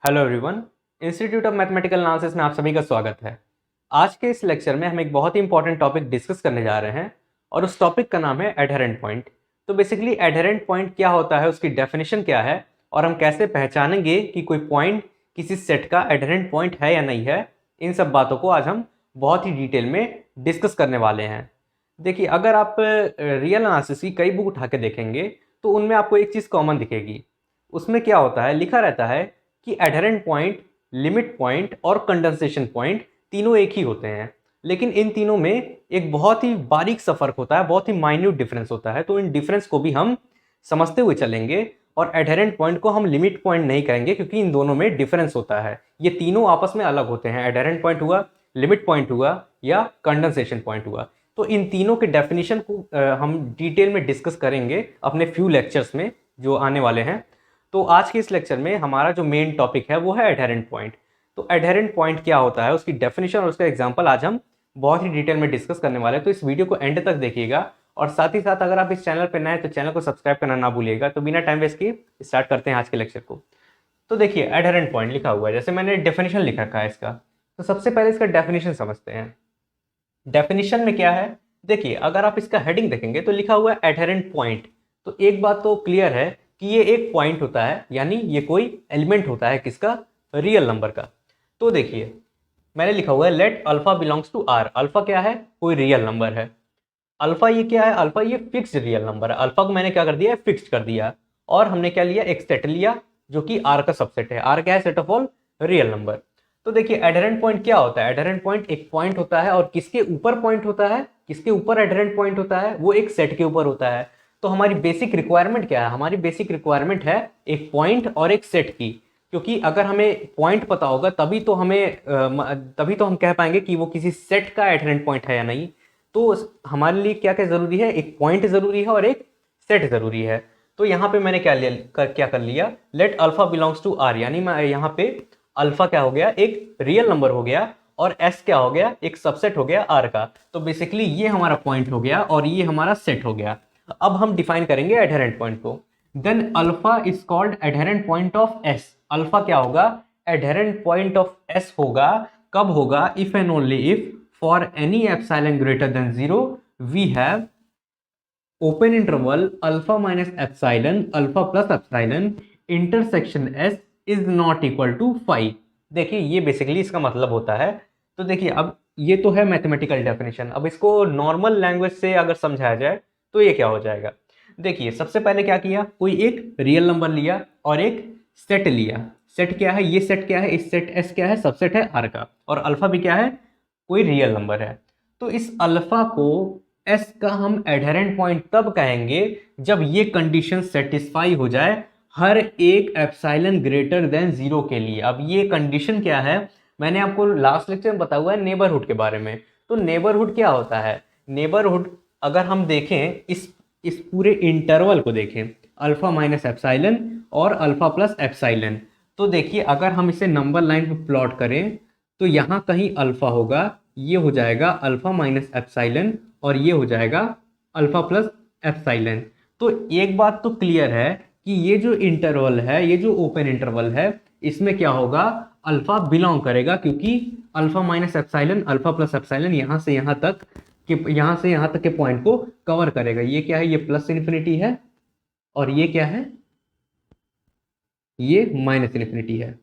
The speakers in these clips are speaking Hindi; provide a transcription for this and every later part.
Hello everyone, institute of mathematical analysis में आप सभी का स्वागत है। आज के इस लेक्चर में हम एक बहुत ही इंपॉर्टेंट टॉपिक डिस्कस करने जा रहे हैं और उस टॉपिक का नाम है एडहेरेंट पॉइंट। तो बेसिकली एडहेरेंट पॉइंट क्या होता है, उसकी डेफिनेशन क्या है और हम कैसे पहचानेंगे कि कोई पॉइंट किसी सेट का एडहेरेंट पॉइंट है या नहीं है, इन सब बातों को आज हम बहुत ही डिटेल में डिस्कस करने वाले हैं। देखिए, अगर आप रियल एनालिसिस की कई बुक उठा के देखेंगे तो उनमें आपको एक चीज़ कॉमन दिखेगी। उसमें क्या होता है, लिखा रहता है कि एडहेरेंट पॉइंट, लिमिट पॉइंट और कंडेंसेशन पॉइंट तीनों एक ही होते हैं, लेकिन इन तीनों में एक बहुत ही बारीक सा फर्क होता है, बहुत ही माइन्यूट डिफरेंस होता है। तो इन डिफरेंस को भी हम समझते हुए चलेंगे और एडहेरेंट पॉइंट को हम लिमिट पॉइंट नहीं कहेंगे क्योंकि इन दोनों में डिफरेंस होता है। ये तीनों आपस में अलग होते हैं, एडहेरेंट पॉइंट हुआ, लिमिट पॉइंट हुआ या कंडेंसेशन पॉइंट हुआ। तो इन तीनों के डेफिनेशन को हम डिटेल में डिस्कस करेंगे अपने फ्यू लेक्चर्स में जो आने वाले हैं। तो आज के इस लेक्चर में हमारा जो मेन टॉपिक है वो है एडहेरेंट पॉइंट। तो एडहेरेंट पॉइंट क्या होता है, उसकी डेफिनेशन और उसका एग्जांपल आज हम बहुत ही डिटेल में डिस्कस करने वाले हैं। तो इस वीडियो को एंड तक देखिएगा और साथ ही साथ अगर आप इस चैनल पर नए हैं तो चैनल को सब्सक्राइब करना ना भूलिएगा। तो बिना टाइम वेस्ट किए स्टार्ट करते हैं आज के लेक्चर को। तो देखिए, एडहेरेंट पॉइंट लिखा हुआ है, जैसे मैंने डेफिनेशन लिख रखा है इसका। तो सबसे पहले इसका डेफिनेशन समझते हैं। डेफिनेशन में क्या है, देखिए अगर आप इसका हेडिंग देखेंगे तो लिखा हुआ है एडहेरेंट पॉइंट। तो एक बात तो क्लियर है कि ये एक पॉइंट होता है, यानी ये कोई एलिमेंट होता है किसका, रियल नंबर का। तो देखिए मैंने लिखा हुआ है let alpha belongs to R. Alpha क्या है, कोई रियल नंबर है। अल्फा ये क्या है, अल्फा ये फिक्स्ड रियल नंबर है। अल्फा को मैंने क्या कर दिया है, फिक्स्ड कर दिया। और हमने क्या लिया, एक सेट लिया जो कि आर का सबसेट है। आर क्या है, set of all real number. तो देखिए एडहेरेंट पॉइंट क्या होता है, एडहेरेंट पॉइंट एक पॉइंट होता है और किसके ऊपर पॉइंट होता है, किसके ऊपर एडहेरेंट पॉइंट होता है, वो एक सेट के ऊपर होता है। तो हमारी बेसिक रिक्वायरमेंट क्या है, हमारी बेसिक रिक्वायरमेंट है एक पॉइंट और एक सेट की। क्योंकि अगर हमें पॉइंट पता होगा तभी तो हम कह पाएंगे कि वो किसी सेट का एडहेरेंट पॉइंट है या नहीं। तो हमारे लिए क्या क्या जरूरी है, एक पॉइंट जरूरी है और एक सेट जरूरी है। तो यहाँ पे मैंने क्या कर लिया, let alpha belongs to R, यानी मैं यहाँ पे अल्फा क्या हो गया, एक रियल नंबर हो गया और एस क्या हो गया, एक सबसेट हो गया आर का। तो बेसिकली ये हमारा पॉइंट हो गया और ये हमारा सेट हो गया। अब हम डिफाइन करेंगे एडहेरेंट पॉइंट को। Then alpha is called adherent point of S. Alpha क्या होगा, एडहेरेंट पॉइंट ऑफ एस होगा। कब होगा, if and only if for any epsilon greater than 0 we have open interval alpha minus epsilon alpha plus epsilon intersection s is not equal to 5। देखिए ये बेसिकली इसका मतलब होता है। तो देखिए अब ये तो है मैथमेटिकल डेफिनेशन। अब इसको नॉर्मल लैंग्वेज से अगर समझाया जाए तो ये क्या हो जाएगा। देखिए सबसे पहले क्या किया, कोई एक रियल नंबर लिया और एक सेट लिया। सेट क्या है, ये सेट क्या है, इस सेट एस क्या है, सबसेट है आर का। और अल्फा भी क्या है, कोई रियल नंबर है। तो इस अल्फा को एस का हम एडहेरेंट पॉइंट तब कहेंगे जब ये कंडीशन सेटिस्फाई हो जाए हर एक एप्सिलॉन ग्रेटर देन 0 के लिए। अब ये कंडीशन क्या है, मैंने आपको लास्ट लेक्चर में बताया हुआ है नेबरहुड के बारे में। तो नेबरहुड क्या होता है, नेबरहुड अगर हम देखें इस पूरे इंटरवल को देखें, अल्फा माइनस एप्सिलॉन और अल्फा प्लस एप्सिलॉन। तो देखिए अगर हम इसे नंबर लाइन पे प्लॉट करें तो यहाँ कहीं अल्फा होगा, ये हो जाएगा अल्फा माइनस एप्सिलॉन और ये हो जाएगा अल्फा प्लस एप्सिलॉन। तो एक बात तो क्लियर है कि ये जो इंटरवल है, ये जो ओपन इंटरवल है, इसमें क्या होगा, अल्फा बिलोंग करेगा। क्योंकि alpha minus epsilon alpha plus epsilon यहाँ से यहाँ तक के पॉइंट को कवर करेगा। ये क्या है, ये प्लस इन्फिनिटी है और ये क्या है, ये माइनस इन्फिनिटी है।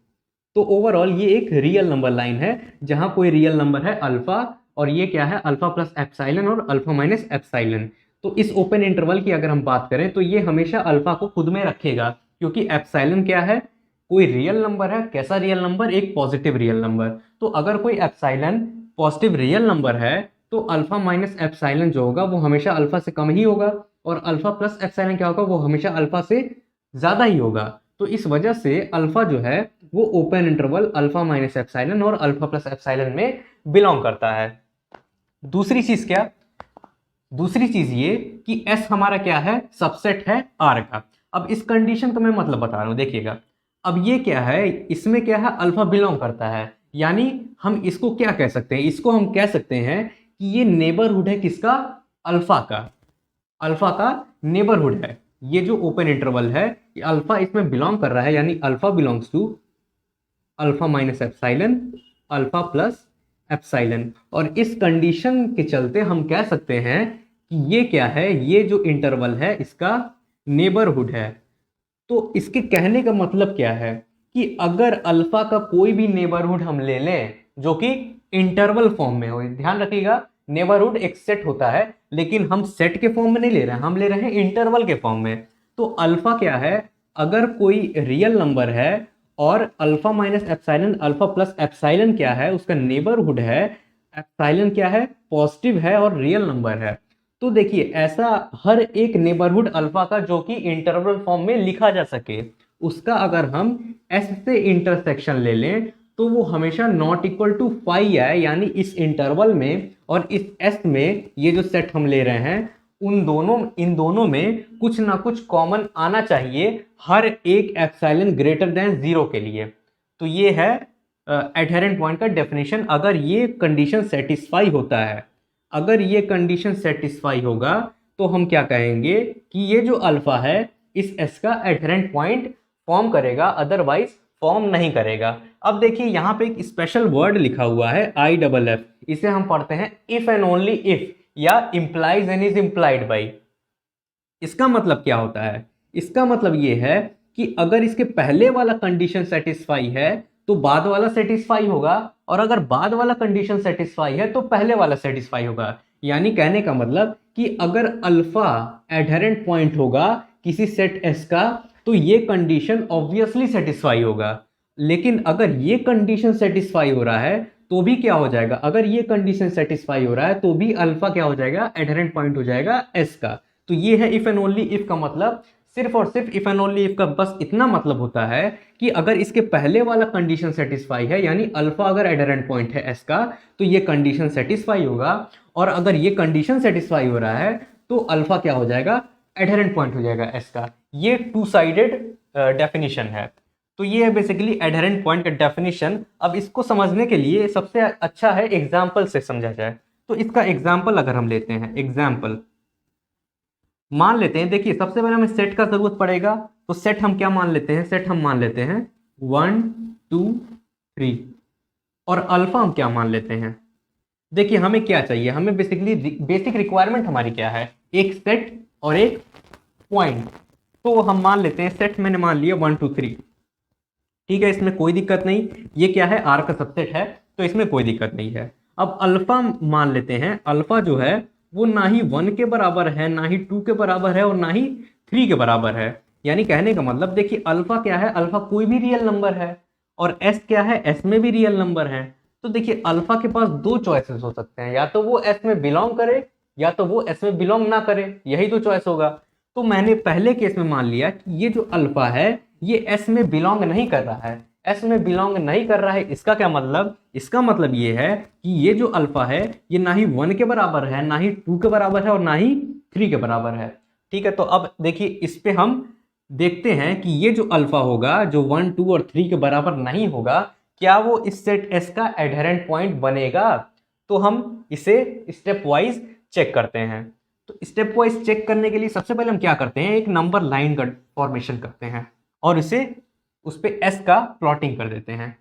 तो ओवरऑल ये एक रियल नंबर लाइन है जहां कोई रियल नंबर है अल्फा और ये क्या है, अल्फा प्लस एप्सिलॉन और अल्फा माइनस एप्सिलॉन। तो इस ओपन इंटरवल की अगर हम बात करें तो ये हमेशा अल्फा को खुद में रखेगा क्योंकि एप्सिलॉन क्या है, कोई रियल नंबर है। कैसा रियल नंबर, एक पॉजिटिव रियल नंबर। तो अगर कोई एप्सिलॉन पॉजिटिव रियल नंबर है तो अल्फा माइनस एप्सिलॉन जो होगा वो हमेशा अल्फा से कम ही होगा और अल्फा प्लस एप्सिलॉन क्या होगा, वो हमेशा अल्फा से ज्यादा ही होगा। तो इस वजह से अल्फा जो है वो open interval alpha minus epsilon और अल्फा प्लस एप्सिलॉन में बिलोंग करता है। दूसरी चीज क्या, दूसरी चीज ये कि एस हमारा क्या है, सबसेट है आर का। अब इस कंडीशन का मैं मतलब बता रहा हूं, देखिएगा। अब ये क्या है, इसमें क्या है, अल्फा बिलोंग करता है। यानी हम इसको क्या कह सकते हैं, इसको हम कह सकते हैं कि ये नेबरहुड है किसका, अल्फा का। अल्फा का नेबरहुड है ये जो ओपन इंटरवल है, ये अल्फा इसमें बिलोंग कर रहा है, यानी alpha belongs to alpha minus epsilon, alpha plus epsilon. और इस कंडीशन के चलते हम कह सकते हैं कि ये क्या है, ये जो इंटरवल है इसका नेबरहुड है। तो इसके कहने का मतलब क्या है कि अगर अल्फा का कोई भी नेबरहुड हम ले लें जो कि इंटरवल फॉर्म में हो, ध्यान रखिएगा नेबरहुड एक सेट होता है लेकिन हम सेट के फॉर्म में नहीं ले रहे हैं, हम ले रहे हैं इंटरवल के फॉर्म में। तो अल्फा क्या है, अगर कोई रियल नंबर है और alpha minus epsilon alpha plus epsilon क्या है, उसका नेबरहुड है, एप्साइलन क्या है, पॉजिटिव है और रियल नंबर है। तो देखिए ऐसा हर एक नेबरहुड अल्फा का जो कि इंटरवल फॉर्म में लिखा जा सके, उसका अगर हम एस से इंटरसेक्शन ले लें तो वो हमेशा नॉट इक्वल टू फाई आए, यानी इस इंटरवल में और इस एस में ये जो सेट हम ले रहे हैं इन दोनों में कुछ ना कुछ कॉमन आना चाहिए हर एक एप्सिलॉन ग्रेटर देन 0 के लिए। तो ये है एडहेरेंट पॉइंट का डेफिनेशन। अगर ये कंडीशन सेटिस्फाई होता है, अगर ये कंडीशन सेटिस्फाई होगा तो हम क्या कहेंगे कि ये जो अल्फा है इस एस का एडहेरेंट पॉइंट फॉर्म करेगा, अदरवाइज फॉर्म नहीं करेगा। अब देखिए यहाँ पे एक स्पेशल वर्ड लिखा हुआ है IFF, इसे हम पढ़ते हैं इफ एंड ओनली इफ या implies and is implied by. इसका मतलब क्या होता है, इसका मतलब ये है कि अगर इसके पहले वाला कंडीशन सेटिस्फाई है तो बाद वाला सेटिस्फाई होगा, और अगर बाद वाला कंडीशन सेटिस्फाई है तो पहले वाला सेटिस्फाई होगा। यानी कहने का मतलब कि अगर अल्फा एडहेरेंट पॉइंट होगा किसी सेट एस का तो ये कंडीशन ऑब्वियसली सेटिस्फाई होगा। लेकिन अगर ये कंडीशन सेटिस्फाई हो रहा है तो भी क्या हो जाएगा, अगर ये कंडीशन सेटिस्फाई हो रहा है तो भी अल्फा क्या हो जाएगा, एडहेरेंट पॉइंट हो जाएगा एस का। तो ये है इफ एंड ओनली इफ का मतलब। सिर्फ और सिर्फ इफ एंड ओनली इफ का बस इतना मतलब होता है कि अगर इसके पहले वाला कंडीशन सेटिस्फाई है, यानी अल्फा अगर एडहेरेंट पॉइंट है एस का तो ये कंडीशन सेटिस्फाई होगा, और अगर ये कंडीशन सेटिस्फाई हो रहा है तो अल्फा क्या हो जाएगा, एडहेरेंट पॉइंट हो जाएगा एस का। ये टू साइडेड डेफिनेशन है। तो ये है बेसिकली एडहेरेंट पॉइंट का डेफिनेशन। अब इसको समझने के लिए सबसे अच्छा है एग्जाम्पल से समझा जाए। तो इसका एग्जाम्पल अगर हम लेते हैं, एग्जाम्पल मान लेते हैं, देखिए सबसे पहले हमें सेट का जरूरत पड़ेगा। तो सेट हम क्या मान लेते हैं, सेट हम मान लेते हैं 1 2 3, और अल्फा हम क्या मान लेते हैं। देखिए हमें क्या चाहिए, हमें बेसिकली बेसिक रिक्वायरमेंट हमारी क्या है, एक सेट और एक पॉइंट। तो हम मान लेते हैं सेट मैंने मान लिया 1 2 3, ठीक है, इसमें कोई दिक्कत नहीं। ये क्या है, आर का सबसेट है तो इसमें कोई दिक्कत नहीं है। अब अल्फा मान लेते हैं, अल्फा जो है वो ना ही 1 के बराबर है, ना ही 2 के बराबर है, और ना ही 3 के बराबर है। यानी कहने का मतलब देखिए अल्फा क्या है, अल्फा कोई भी रियल नंबर है, और एस क्या है, एस में भी रियल नंबर है। तो देखिए अल्फा के पास दो चॉइसेस हो सकते हैं, या तो वो एस में बिलोंग करे या तो वो एस में बिलोंग ना करे, यही दो चॉइस होगा। तो मैंने पहले केस में मान लिया कि ये जो अल्फा है ये एस में बिलोंग नहीं कर रहा है, एस में बिलोंग नहीं कर रहा है। इसका क्या मतलब, इसका मतलब ये है कि ये जो अल्फा है ये ना ही 1 के बराबर है, ना ही 2 के बराबर है, और ना ही 3 के बराबर है। ठीक है, तो अब देखिए इस पे हम देखते हैं कि ये जो अल्फा होगा जो 1 2 और 3 के बराबर नहीं होगा, क्या वो इस सेट एस का एडहेरेंट पॉइंट बनेगा। तो हम इसे स्टेप वाइज चेक करते हैं। तो स्टेप वाइज चेक करने के लिए सबसे पहले हम क्या करते हैं, एक नंबर लाइन का फॉर्मेशन करते हैं और इसे उस पे एस का प्लॉटिंग कर देते हैं।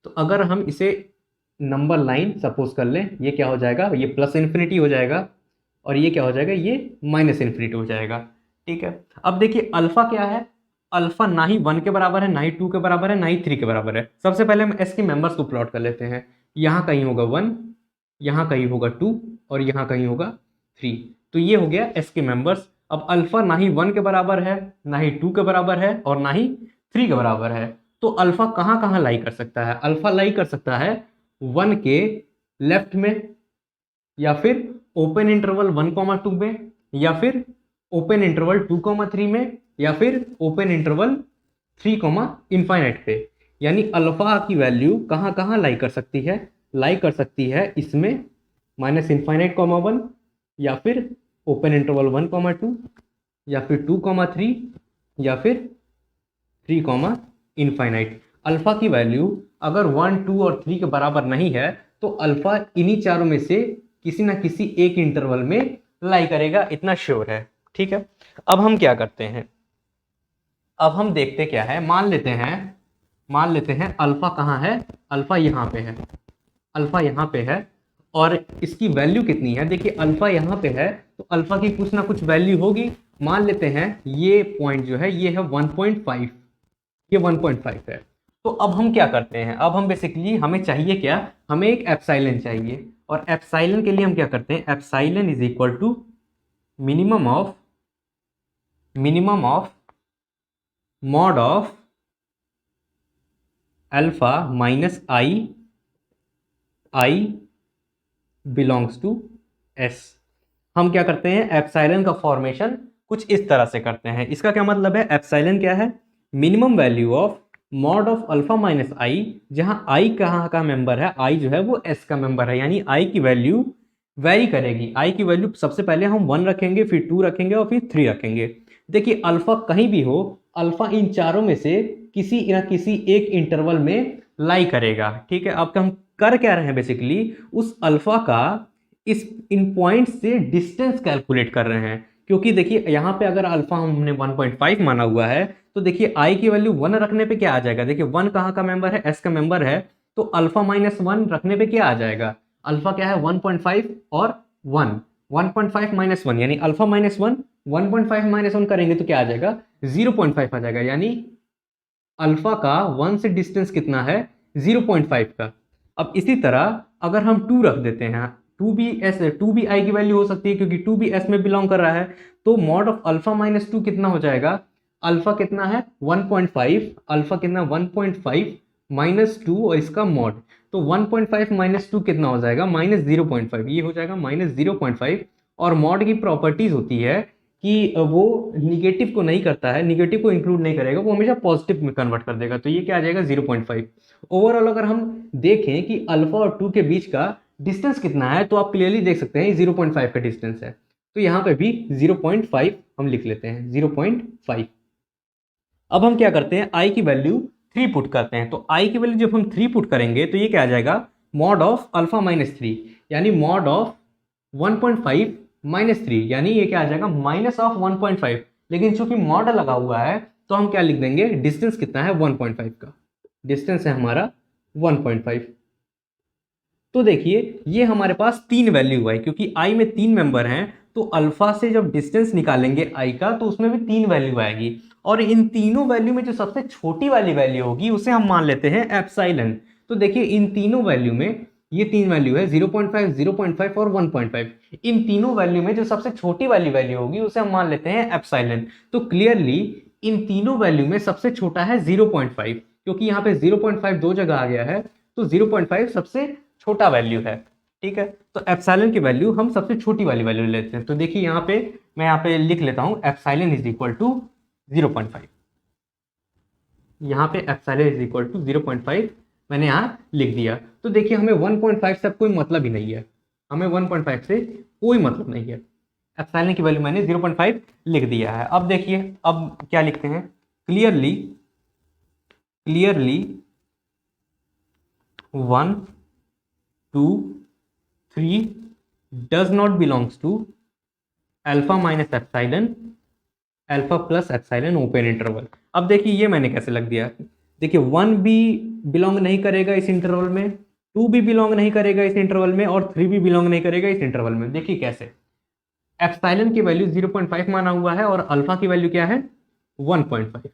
तो अगर हम इसे नंबर लाइन सपोज कर लें, ये क्या हो जाएगा, ये प्लस इन्फिनिटी हो जाएगा, और ये क्या हो जाएगा, ये माइनस इन्फिनिटी हो जाएगा। ठीक है, अब देखिए अल्फा क्या है, अल्फा ना ही 1 के बराबर है, ना ही 2 के बराबर है, ना ही 3 के बराबर है। सबसे पहले हम एस के मेंबर्स को प्लॉट कर लेते हैं। यहाँ कहीं होगा 1, यहाँ कहीं होगा 2, और यहाँ कहीं होगा 3। तो ये हो गया एस के मेंबर्स। अब अल्फा ना ही 1 के बराबर है, ना ही 2 के बराबर है, और ना ही 3 के बराबर है। तो अल्फा कहाँ कहाँ लाई कर सकता है, अल्फा लाई कर सकता है 1 के लेफ्ट में, या फिर ओपन इंटरवल 1,2 में, या फिर ओपन इंटरवल 2,3 में, या फिर ओपन इंटरवल 3, इनफाइनाइट पे। यानी अल्फा की वैल्यू कहाँ कहाँ लाई कर सकती है, लाई कर सकती है इसमें माइनस इनफाइनाइट 1, या फिर ओपन इंटरवल 1,2, या फिर 2,3, या फिर 3, इनफाइनाइट। अल्फा की वैल्यू अगर 1 2 और 3 के बराबर नहीं है तो अल्फा इन्हीं चारों में से किसी ना किसी एक इंटरवल में लाई करेगा, इतना श्योर है। ठीक है, अब हम क्या करते हैं, अब हम देखते क्या है, मान लेते हैं मान लेते हैं अल्फा कहाँ है, अल्फा यहाँ पे है, अल्फा यहाँ पे है और इसकी वैल्यू कितनी है, देखिए अल्फा यहाँ पे है तो अल्फा की कुछ ना कुछ वैल्यू होगी। मान लेते हैं ये पॉइंट जो है ये है 1.5, ये 1.5 है। तो अब हम क्या करते हैं, अब हम बेसिकली हमें चाहिए क्या, हमें एक एप्सिलॉन चाहिए और एप्सिलॉन के लिए हम क्या करते हैं, epsilon is equal to minimum of mod of alpha minus i belongs to S. हम क्या करते हैं, एप्सिलॉन का फॉर्मेशन कुछ इस तरह से करते हैं। इसका क्या मतलब है, एप्सिलॉन क्या है, minimum value of mod of alpha minus i, जहां आई कहाँ का मेंबर है, आई जो है वो एस का मेंबर है, यानी आई की वैल्यू वेरी करेगी। आई की वैल्यू सबसे पहले हम 1 रखेंगे, फिर 2 रखेंगे और फिर 3 रखेंगे। देखिए अल्फा कहीं भी हो, अल्फा इन चारों में से किसी ना किसी एक इंटरवल में लाई करेगा। ठीक है, अब हम कर क्या रहे हैं, बेसिकली उस अल्फा का इस इन पॉइंट से डिस्टेंस कैलकुलेट कर रहे हैं। क्योंकि देखिए यहाँ पे अगर अल्फा हमने 1.5 माना हुआ है तो देखिए आई की वैल्यू 1 रखने पे क्या आ जाएगा, देखिए 1 कहाँ का मेंबर है, एस का मेंबर है, तो अल्फा माइनस 1 रखने पे क्या आ जाएगा, अल्फा क्या है 1.5 और 1, 1.5 माइनस 1 यानी अल्फा माइनस 1, 1.5 माइनस 1 करेंगे तो क्या आ जाएगा 0.5 आ जाएगा, यानी अल्फा का 1 से डिस्टेंस कितना है 0.5 का। अब इसी तरह अगर हम 2 रख देते हैं, 2 भी आई की वैल्यू हो सकती है क्योंकि 2 भी एस में बिलोंग कर रहा है, तो मॉड ऑफ अल्फा माइनस 2 कितना हो जाएगा, अल्फा कितना है 1.5, अल्फा कितना 1.5 माइनस 2 और इसका मॉड, तो 1.5 माइनस 2 कितना हो जाएगा माइनस 0.5, ये हो जाएगा माइनस 0.5। और मॉड की प्रॉपर्टीज होती है कि वो निगेटिव को नहीं करता है, निगेटिव को इंक्लूड नहीं करेगा, वो हमेशा पॉजिटिव में कन्वर्ट कर देगा, तो ये क्या आ जाएगा 0.5। ओवरऑल अगर हम देखें कि अल्फा और 2 के बीच का डिस्टेंस कितना है तो आप क्लियरली देख सकते हैं 0.5 का डिस्टेंस है, तो यहाँ पे भी 0.5 हम लिख लेते हैं 0.5। अब हम क्या करते हैं, आई की वैल्यू 3 पुट करते हैं, तो आई की वैल्यू जब हम 3 पुट करेंगे तो ये क्या आ जाएगा मॉड ऑफ अल्फा माइनस 3, यानी मॉड ऑफ 1.5 माइनस 3, यानी ये क्या आ जाएगा माइनस ऑफ 1.5, लेकिन चूंकि मॉड लगा हुआ है तो हम क्या लिख देंगे, डिस्टेंस कितना है 1.5 का, डिस्टेंस है हमारा 1.5। तो देखिए ये हमारे पास 3 वैल्यू है, क्योंकि आई में 3 मेंबर हैं तो अल्फा से जब डिस्टेंस निकालेंगे आई का तो उसमें भी 3 वैल्यू आएगी, और इन तीनों वैल्यू में जो सबसे छोटी वाली वैल्यू होगी उसे हम मान लेते हैं एप्सिलॉन। तो देखिए इन तीनों वैल्यू में ये 3 वैल्यू है 0.5, 0.5 और 1.5, इन तीनों वैल्यू में जो सबसे छोटी वाली वैल्यू होगी उसे हम मान लेते हैं एप्सिलॉन। तो क्लियरली इन तीनों वैल्यू में सबसे छोटा है 0.5, क्योंकि यहाँ पे 0.5 दो जगह आ गया है तो 0.5 सबसे छोटा वैल्यू है। ठीक है, तो एप्सिलॉन की वैल्यू हम सबसे छोटी वाली वैल्यू लेते हैं, तो देखिए यहाँ पे मैं यहाँ पे लिख लेता हूँ एप्सिलॉन इज इक्वल टू 0.5, यहाँ पे एप्सिलॉन इज इक्वल टू 0.5 मैंने यहाँ लिख दिया। तो देखिए हमें 1.5 से कोई मतलब ही नहीं है, हमें 1.5 से कोई मतलब नहीं है, एप्सिलॉन की वैल्यू मैंने 0.5 लिख दिया है। अब देखिए अब क्या लिखते हैं, clearly 1, 2, 3 does not belongs to alpha minus epsilon, alpha plus epsilon open interval। अब देखिए ये मैंने कैसे लग दिया, देखिए 1 भी बिलोंग नहीं करेगा इस इंटरवल में, 2 भी बिलोंग नहीं करेगा इस इंटरवल में और 3 भी बिलोंग नहीं करेगा इस इंटरवल में। देखिए कैसे, एप्सिलॉन की वैल्यू 0.5 माना हुआ है और अल्फा की वैल्यू क्या है 1.5।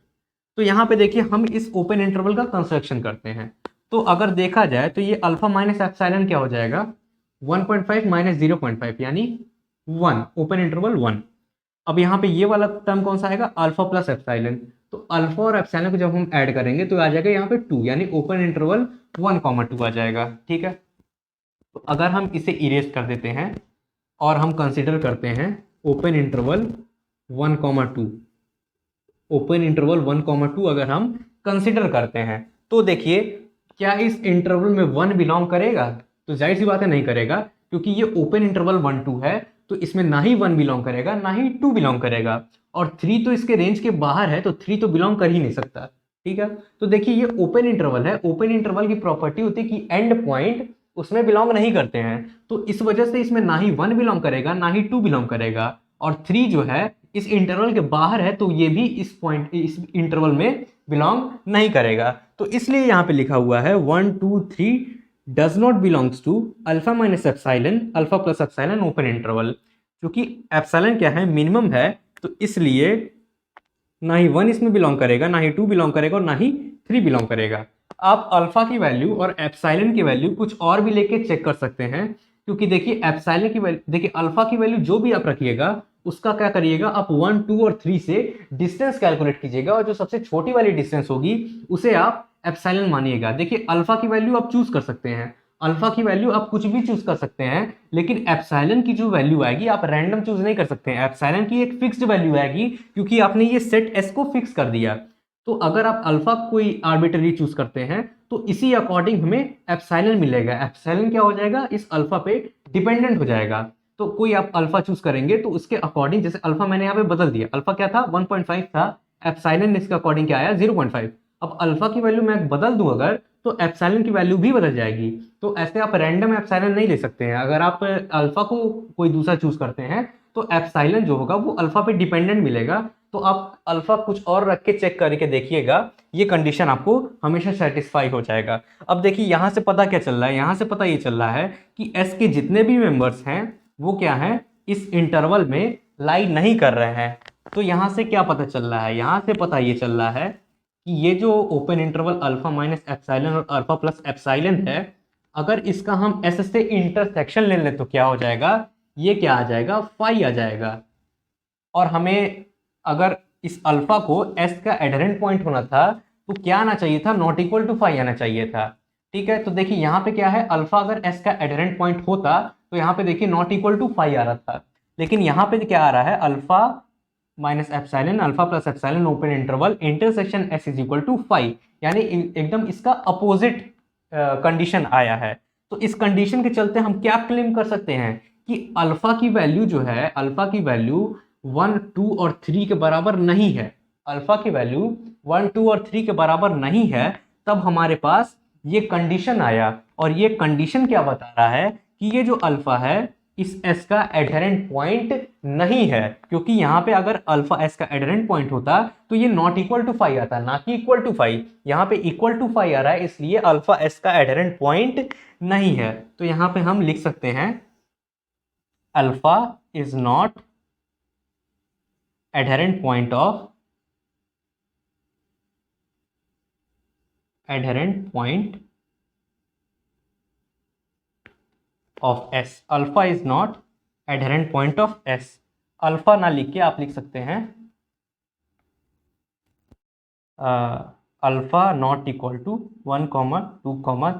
तो यहाँ पे देखिए हम इस ओपन इंटरवल का कंस्ट्रक्शन करते हैं, तो अगर देखा जाए तो ये अल्फा माइनस एप्सिलॉन क्या हो जाएगा 1.5 माइनस 0.5 यानी 1, ओपन इंटरवल 1। अब यहाँ पे ये वाला टर्म कौन सा आएगा अल्फा प्लस एप्सिलॉन, तो अल्फा और एप्सिलॉन को जब हम ऐड करेंगे तो आ जाएगा यहाँ पे 2, यानी ओपन इंटरवल 1,2 आ जाएगा। ठीक है, तो अगर हम इसे इरेज कर देते हैं और हम कंसिडर करते हैं ओपन इंटरवल 1,2, ओपन इंटरवल 1,2 अगर हम कंसिडर करते हैं तो देखिए क्या इस इंटरवल में 1 बिलोंग करेगा, तो जाहिर सी बात है नहीं करेगा, क्योंकि ये ओपन इंटरवल 1-2 है तो इसमें ना ही 1 बिलोंग करेगा ना ही 2 बिलोंग करेगा, और 3 तो इसके रेंज के बाहर है तो 3 तो बिलोंग कर ही नहीं सकता। ठीक है, तो देखिए ये ओपन इंटरवल है, ओपन इंटरवल की प्रॉपर्टी होती है कि एंड पॉइंट उसमें बिलोंग नहीं करते हैं, तो इस वजह से इसमें ना ही 1 बिलोंग करेगा ना ही 2 बिलोंग करेगा, और 3 जो है इस इंटरवल के बाहर है तो ये भी इस इंटरवल में बिलोंग नहीं करेगा। तो इसलिए यहाँ पे लिखा हुआ है 1 2 3 does not belongs to alpha minus epsilon alpha plus epsilon open interval. क्योंकि एप्सिलॉन क्या है, मिनिमम है, तो इसलिए ना ही 1 इसमें बिलोंग करेगा, ना ही 2 बिलोंग करेगा और ना ही 3 बिलोंग करेगा। आप अल्फा की वैल्यू और एप्सिलॉन की वैल्यू कुछ और भी लेके चेक कर सकते हैं, क्योंकि देखिए एप्सिलॉन की वैल्यू, देखिए अल्फा की वैल्यू जो भी आप रखिएगा उसका क्या करिएगा, आप 1 2 और 3 से डिस्टेंस कैलकुलेट कीजिएगा और जो सबसे छोटी वाली डिस्टेंस होगी उसे आप एप्सिलॉन मानिएगा। देखिए अल्फा की वैल्यू आप चूज कर सकते हैं, अल्फा की वैल्यू आप कुछ भी चूज कर सकते हैं, लेकिन एप्सिलॉन की जो वैल्यू आएगी आप रैंडम चूज नहीं कर सकते हैं। एप्सिलॉन की एक फिक्स्ड वैल्यू आएगी, क्योंकि आपने ये सेट एस को फिक्स कर दिया। तो अगर आप अल्फा कोई आर्बिट्ररी चूज करते हैं तो इसी अकॉर्डिंग हमें एप्सिलॉन मिलेगा। एप्सिलॉन क्या हो जाएगा, इस अल्फा पे डिपेंडेंट हो जाएगा। तो कोई आप अल्फा चूज करेंगे तो उसके अकॉर्डिंग, जैसे अल्फा मैंने यहाँ पे बदल दिया, अल्फा क्या था 1.5 था, एप्सिलॉन इसके अकॉर्डिंग क्या आया 0.5। अब अल्फा की वैल्यू मैं बदल दूं अगर, तो एप्सिलॉन की वैल्यू भी बदल जाएगी। तो ऐसे आप रैंडम एप्सिलॉन नहीं ले सकते हैं। अगर आप अल्फा को कोई दूसरा चूज करते हैं तो एप्सिलॉन जो होगा वो अल्फा पे डिपेंडेंट मिलेगा। तो आप अल्फा कुछ और रख के चेक करके देखिएगा, ये कंडीशन आपको हमेशा सेटिस्फाई हो जाएगा। अब देखिए यहां से पता क्या चल रहा है, यहां से पता ये चल रहा है कि एस के जितने भी मेंबर्स हैं वो क्या है, इस इंटरवल में लाई नहीं कर रहे हैं। तो यहां से क्या पता चल रहा है, यहां से पता ये चल रहा है कि ये जो open interval alpha minus epsilon और अल्फा प्लस एप्सिलॉन है, अगर इसका हम एस से इंटरसेक्शन ले लें तो क्या हो जाएगा, ये क्या आ जाएगा, फाई आ जाएगा। और हमें अगर इस अल्फा को एस का एडहेरेंट पॉइंट होना था तो क्या आना चाहिए था, नॉट इक्वल टू फाई आना चाहिए था। ठीक है, तो देखिए यहाँ पे क्या है, अल्फा अगर एस का एडहेरेंट पॉइंट होता तो यहाँ पे देखिए नॉट इक्वल टू फाई आ रहा था, लेकिन यहाँ पे क्या आ रहा है, alpha minus epsilon alpha plus epsilon open interval intersection S is equal to phi, यानी एकदम इसका अपोजिट कंडीशन आया है। तो इस कंडीशन के चलते हम क्या क्लेम कर सकते हैं कि अल्फा की वैल्यू जो है, अल्फा की वैल्यू 1 2 और 3 के बराबर नहीं है। अल्फा की वैल्यू 1 2 और 3 के बराबर नहीं है, तब हमारे पास ये कंडीशन आया। और ये कंडीशन क्या बता रहा है कि ये जो अल्फा है इस एस का एडहेरेंट पॉइंट नहीं है, क्योंकि यहां पे अगर अल्फा एस का एडहेरेंट पॉइंट होता तो ये नॉट इक्वल टू फाई आता, ना कि इक्वल टू फाई। यहां पे इक्वल टू फाई आ रहा है, इसलिए अल्फा एस का एडहेरेंट पॉइंट नहीं है। तो यहां पे हम लिख सकते हैं alpha is not adherent point of S, alpha is not adherent point of S। Alpha ना लिख के आप लिख सकते हैं alpha not equal to 1 2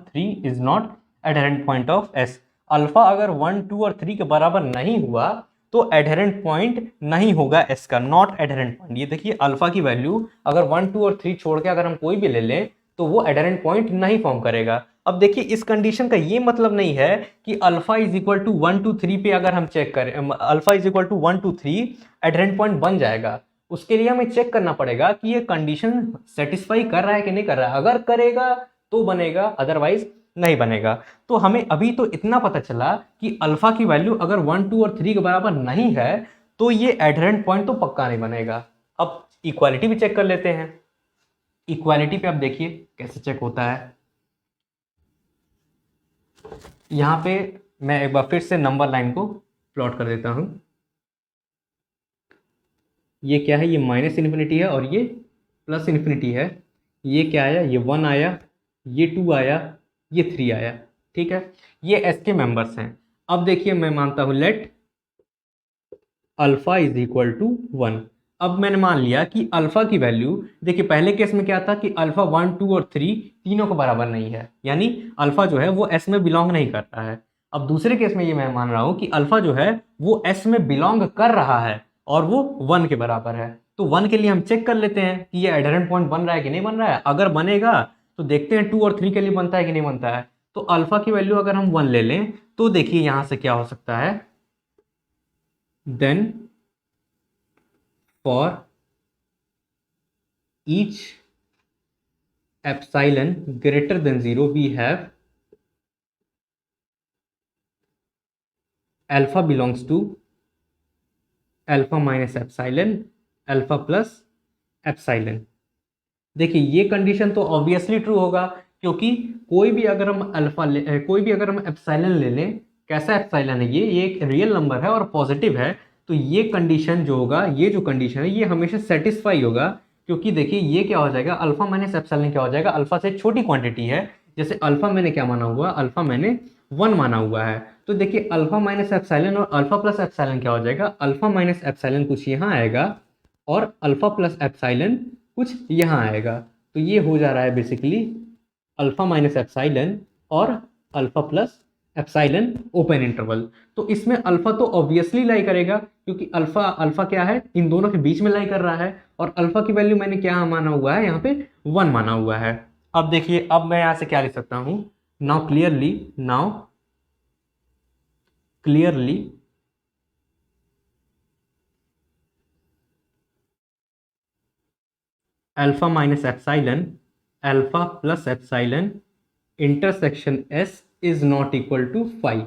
3 is not adherent point of S। Alpha अगर 1 2 और 3 के बराबर नहीं हुआ तो एडहेरेंट पॉइंट नहीं होगा एस का, नॉट एडहेरेंट पॉइंट। ये देखिए अल्फा की वैल्यू अगर 1 2 और 3 छोड़ के अगर हम कोई भी ले लें तो वो एडहेरेंट पॉइंट नहीं फॉर्म करेगा। अब देखिए इस कंडीशन का ये मतलब नहीं है कि अल्फा इज इक्वल टू 1 2 3 पे अगर हम चेक करें, alpha is equal to 1 2 3 adherent point बन जाएगा। उसके लिए हमें चेक करना पड़ेगा कि ये कंडीशन सेटिस्फाई कर रहा है कि नहीं कर रहा है। अगर करेगा तो बनेगा, अदरवाइज नहीं बनेगा। तो हमें अभी तो इतना पता चला कि अल्फा की वैल्यू अगर 1 2 और 3 के बराबर नहीं है तो ये एडहेरेंट पॉइंट तो पक्का नहीं बनेगा। अब इक्वालिटी भी चेक कर लेते हैं। इक्वालिटी पे आप देखिए कैसे चेक होता है। यहां पे मैं एक बार फिर से नंबर लाइन को प्लॉट कर देता हूं। ये क्या है, ये माइनस इन्फिनिटी है और ये प्लस इन्फिनिटी है। ये क्या आया, ये 1 आया, ये 2 आया, ये 3 आया। ठीक है, ये एस के मेंबर्स हैं। अब देखिए मैं मानता हूं let alpha is equal to 1। अब मैंने मान लिया कि अल्फा की वैल्यू, देखिए पहले केस में क्या था कि अल्फा 1 2 और 3 तीनों के बराबर नहीं है, यानी अल्फा जो है वो एस में बिलोंग नहीं करता है। अब दूसरे केस में ये मैं मान रहा हूं कि अल्फा जो है वो एस में बिलोंग कर रहा है और वो 1 के बराबर है। तो 1 के लिए हम चेक कर लेते हैं कि ये एडहेरेंट पॉइंट बन रहा है कि नहीं बन रहा है। अगर बनेगा तो देखते हैं 2 और 3 के लिए बनता है कि नहीं बनता है। तो अल्फा की वैल्यू अगर हम 1 ले लें तो देखिए यहां से क्या हो सकता है, then for each epsilon greater than 0 we have alpha belongs to alpha minus epsilon alpha plus epsilon। देखिए ये कंडीशन तो ऑब्वियसली ट्रू होगा, क्योंकि कोई भी अगर हम एप्सिलॉन ले लें, कैसा एप्सिलॉन है ये एक रियल नंबर है और पॉजिटिव है, तो ये कंडीशन जो होगा, ये जो कंडीशन है ये हमेशा सेटिस्फाई होगा, क्योंकि देखिए ये क्या हो जाएगा, अल्फा माइनस एप्सिलॉन क्या हो जाएगा, अल्फा से छोटी क्वांटिटी है। जैसे अल्फा मैंने क्या माना हुआ, अल्फा मैंने 1 माना हुआ है, तो देखिए अल्फा माइनस एप्सिलॉन और अल्फा प्लस एप्सिलॉन क्या हो जाएगा, अल्फा माइनस एप्सिलॉन कुछ यहाँ आएगा और अल्फा प्लस एप्सिलॉन कुछ यहाँ आएगा। तो ये हो जा रहा है बेसिकली अल्फा माइनस एप्सिलॉन और alpha plus epsilon open interval. तो इसमें अल्फा तो ऑब्वियसली लाई करेगा, क्योंकि अल्फा अल्फा क्या है, इन दोनों के बीच में लाई कर रहा है, और अल्फा की वैल्यू मैंने क्या माना हुआ है, यहाँ पे 1 माना हुआ है। अब देखिए, अब मैं यहाँ से क्या लिख सकता हूँ, now clearly alpha minus epsilon, alpha plus epsilon intersection S is not equal to 5।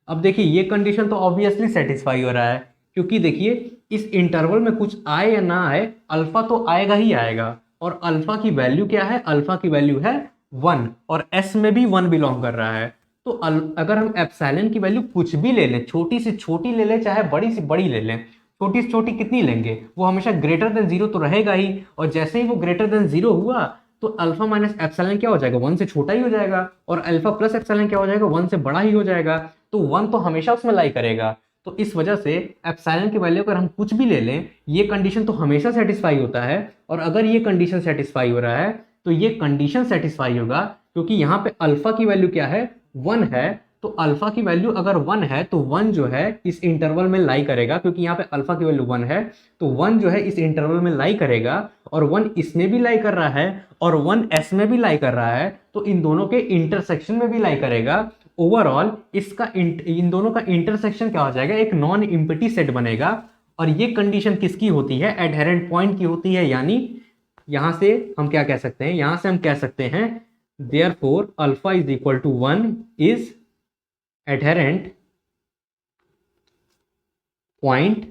अब देखिए ये कंडीशन तो ऑब्वियसली सेटिस्फाई हो रहा है, क्योंकि देखिए इस इंटरवल में कुछ आए या ना आए, अल्फा तो आएगा ही आएगा, और अल्फा की वैल्यू क्या है, अल्फा की वैल्यू है 1, और एस में भी 1 बिलोंग कर रहा है। तो अगर हम एप्सिलॉन की वैल्यू कुछ भी ले लें, छोटी से छोटी ले लें चाहे बड़ी से बड़ी ले लें, छोटी से छोटी कितनी लेंगे, वो हमेशा ग्रेटर देन 0 तो रहेगा ही, और जैसे ही वो ग्रेटर देन 0 हुआ तो अल्फा माइनस एप्सिलॉन क्या हो जाएगा, 1 से छोटा ही हो जाएगा, और अल्फा प्लस एप्सिलॉन क्या हो जाएगा, 1 से बड़ा ही हो जाएगा। तो 1 तो हमेशा उसमें लाई करेगा। तो इस वजह से एप्सिलॉन की वैल्यू अगर हम कुछ भी ले लें, ये कंडीशन तो हमेशा सेटिस्फाई होता है, और अगर ये कंडीशन सेटिस्फाई हो रहा है तो ये कंडीशन सेटिस्फाई होगा, क्योंकि यहाँ पे अल्फा की वैल्यू क्या है, 1 है। तो अल्फा की वैल्यू अगर 1 है तो 1 जो है इस इंटरवल में लाई करेगा, क्योंकि यहाँ पे अल्फा की वैल्यू 1 है, तो 1 जो है इस इंटरवल में लाई करेगा, और 1 इसमें भी लाई कर रहा है और 1 एस में भी लाई कर रहा है, तो इन दोनों के इंटरसेक्शन में भी लाई करेगा। ओवरऑल इसका इन दोनों का इंटरसेक्शन क्या हो जाएगा, एक नॉन एम्प्टी सेट बनेगा। और ये कंडीशन किसकी होती है, एडहेरेंट पॉइंट की होती है। यानी यहां से हम क्या कह सकते हैं, यहां से हम कह सकते हैं therefore alpha is equal to 1 is adherent point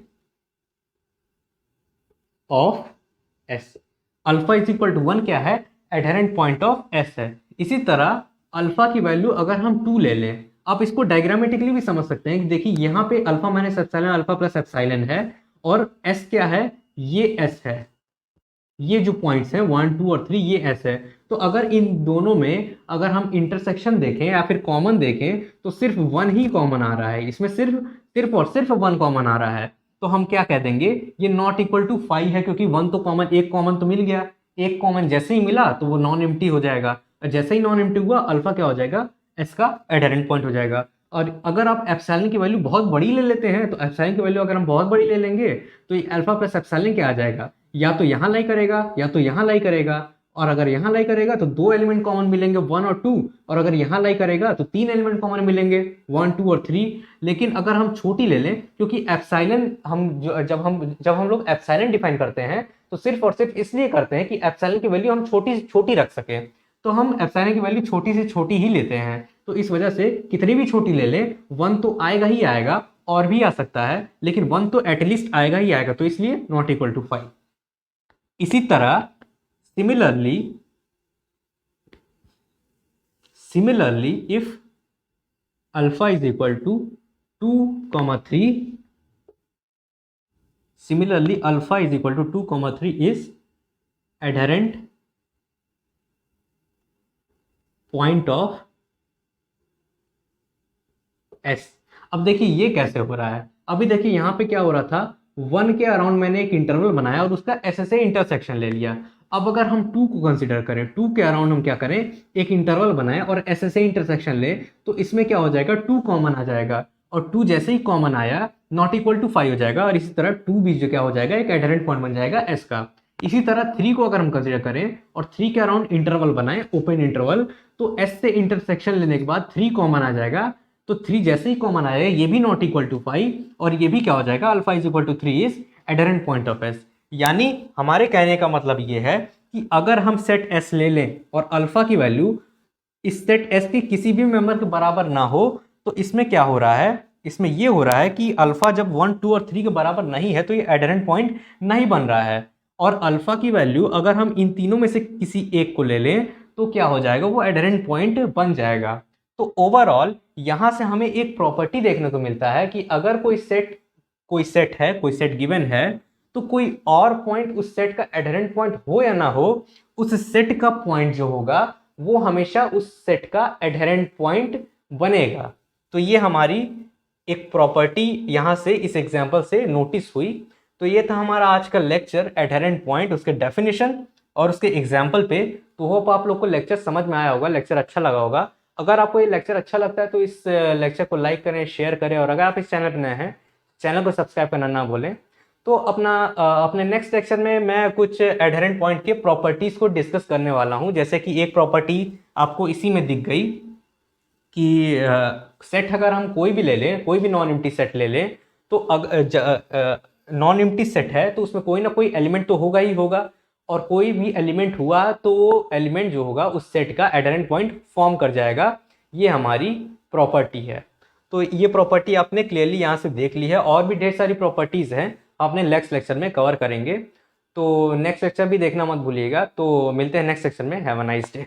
of S. Alpha is equal to 1 क्या है, एडहेरेंट पॉइंट ऑफ एस है। इसी तरह अल्फा की वैल्यू अगर हम 2 ले लें, आप इसको डायग्रामेटिकली भी समझ सकते हैं कि देखिए यहाँ पे alpha minus epsilon alpha plus epsilon है, और एस क्या है, ये एस है, ये जो पॉइंट्स हैं 1 2 और 3 ये एस है। तो अगर इन दोनों में अगर हम इंटरसेक्शन देखें या फिर कॉमन देखें, तो सिर्फ 1 ही कॉमन आ रहा है, इसमें सिर्फ सिर्फ और सिर्फ 1 कॉमन आ रहा है। तो हम क्या कह देंगे, ये नॉट इक्वल टू 5 है, क्योंकि 1 तो कॉमन, एक कॉमन तो मिल गया, एक कॉमन जैसे ही मिला तो वो नॉन एम्प्टी हो जाएगा, और जैसे ही नॉन एम्प्टी हुआ अल्फा क्या हो जाएगा, एस का एडहेरेंट पॉइंट हो जाएगा। और अगर आप एप्सिलॉन की वैल्यू बहुत बड़ी ले लेते हैं, तो एप्सिलॉन की वैल्यू अगर हम बहुत बड़ी ले लेंगे तो ये अल्फा प्लस एप्सिलॉन क्या आ जाएगा, या तो यहाँ लाई करेगा या तो यहाँ लाई करेगा, और अगर यहाँ लाई करेगा तो 2 एलिमेंट कॉमन मिलेंगे 1 और 2, और अगर यहाँ लाई करेगा तो 3 एलिमेंट कॉमन मिलेंगे 1 2 और 3। लेकिन अगर हम छोटी ले लें, क्योंकि एप्सिलॉन जब हम लोग एप्सिलॉन डिफाइन करते हैं तो सिर्फ और सिर्फ इसलिए करते हैं कि एप्सिलॉन की वैल्यू हम छोटी से छोटी रख सकें, तो हम एप्सिलॉन की वैल्यू छोटी से छोटी ही लेते हैं। तो इस वजह से कितनी भी छोटी ले लें 1 तो आएगा ही आएगा, और भी आ सकता है, लेकिन 1 तो एटलीस्ट आएगा ही आएगा, तो इसलिए नॉट इक्वल टू 5। इसी तरह similarly if alpha is equal to 2,3, similarly alpha is equal to 2,3 is adherent point of S. अब देखिए ये कैसे हो रहा है, अभी देखिए यहां पे क्या हो रहा था, 1 के अराउंड मैंने एक इंटरवल बनाया और उसका एस से इंटरसेक्शन ले लिया। अब अगर हम 2 को कंसीडर करें, 2 के अराउंड हम क्या करें, एक इंटरवल बनाए और एस से इंटरसेक्शन ले, तो इसमें क्या हो जाएगा, 2 कॉमन आ जाएगा, और 2 जैसे ही कॉमन आया नॉट इक्वल टू 5 हो जाएगा, और इसी तरह 2 भी जो क्या हो जाएगा, एक एडहेरेंट पॉइंट बन जाएगा एस का। इसी तरह 3 को अगर हम कंसीडर करें और 3 के अराउंड इंटरवल बनाए, ओपन इंटरवल, तो एस से इंटरसेक्शन लेने के बाद 3 कॉमन आ जाएगा, तो 3 जैसे ही कॉमन आएगा ये भी नॉट इक्वल टू 5, और ये भी क्या हो जाएगा, alpha is equal to 3 is adherent point of S. यानी हमारे कहने का मतलब ये है कि अगर हम सेट एस ले लें और अल्फा की वैल्यू इस सेट एस के किसी भी मेंबर के बराबर ना हो, तो इसमें क्या हो रहा है, इसमें ये हो रहा है कि अल्फा जब 1 2 और 3 के बराबर नहीं है तो ये एडहेरेंट पॉइंट नहीं बन रहा है। और अल्फा की वैल्यू अगर हम इन तीनों में से किसी एक को ले लें तो क्या हो जाएगा, वो एडहेरेंट पॉइंट बन जाएगा। तो ओवरऑल यहाँ से हमें एक प्रॉपर्टी देखने को मिलता है कि अगर कोई सेट गिवन है तो कोई और पॉइंट उस सेट का एडहेरेंट पॉइंट हो या ना हो, उस सेट का पॉइंट जो होगा वो हमेशा उस सेट का एडहेरेंट पॉइंट बनेगा। तो ये हमारी एक प्रॉपर्टी यहाँ से इस एग्जाम्पल से नोटिस हुई। तो ये था हमारा आज का लेक्चर, एडहेरेंट पॉइंट, उसके डेफिनेशन और उसके एग्जाम्पल पे। तो होप आप लोग को लेक्चर समझ में आया होगा, लेक्चर अच्छा लगा होगा। अगर आपको ये लेक्चर अच्छा लगता है तो इस लेक्चर को लाइक करें, शेयर करें, और अगर आप इस चैनल पर नए हैं चैनल को सब्सक्राइब करना ना भूलें। तो अपने नेक्स्ट लेक्चर में मैं कुछ एडहेरेंट पॉइंट के प्रॉपर्टीज को डिस्कस करने वाला हूँ। जैसे कि एक प्रॉपर्टी आपको इसी में दिख गई कि सेट अगर हम कोई भी ले लें, कोई भी नॉन एम्प्टी सेट ले लें, तो नॉन एम्प्टी सेट है तो उसमें कोई ना कोई एलिमेंट तो होगा ही होगा, और कोई भी एलिमेंट हुआ तो वो एलिमेंट जो होगा उस सेट का एडहेरेंट पॉइंट फॉर्म कर जाएगा। ये हमारी प्रॉपर्टी है। तो ये प्रॉपर्टी आपने क्लियरली यहाँ से देख ली है, और भी ढेर सारी प्रॉपर्टीज़ हैं, आपने नेक्स्ट लेक्चर में कवर करेंगे। तो नेक्स्ट लेक्चर भी देखना मत भूलिएगा। तो मिलते हैं नेक्स्ट लेक्चर में। Have a nice day.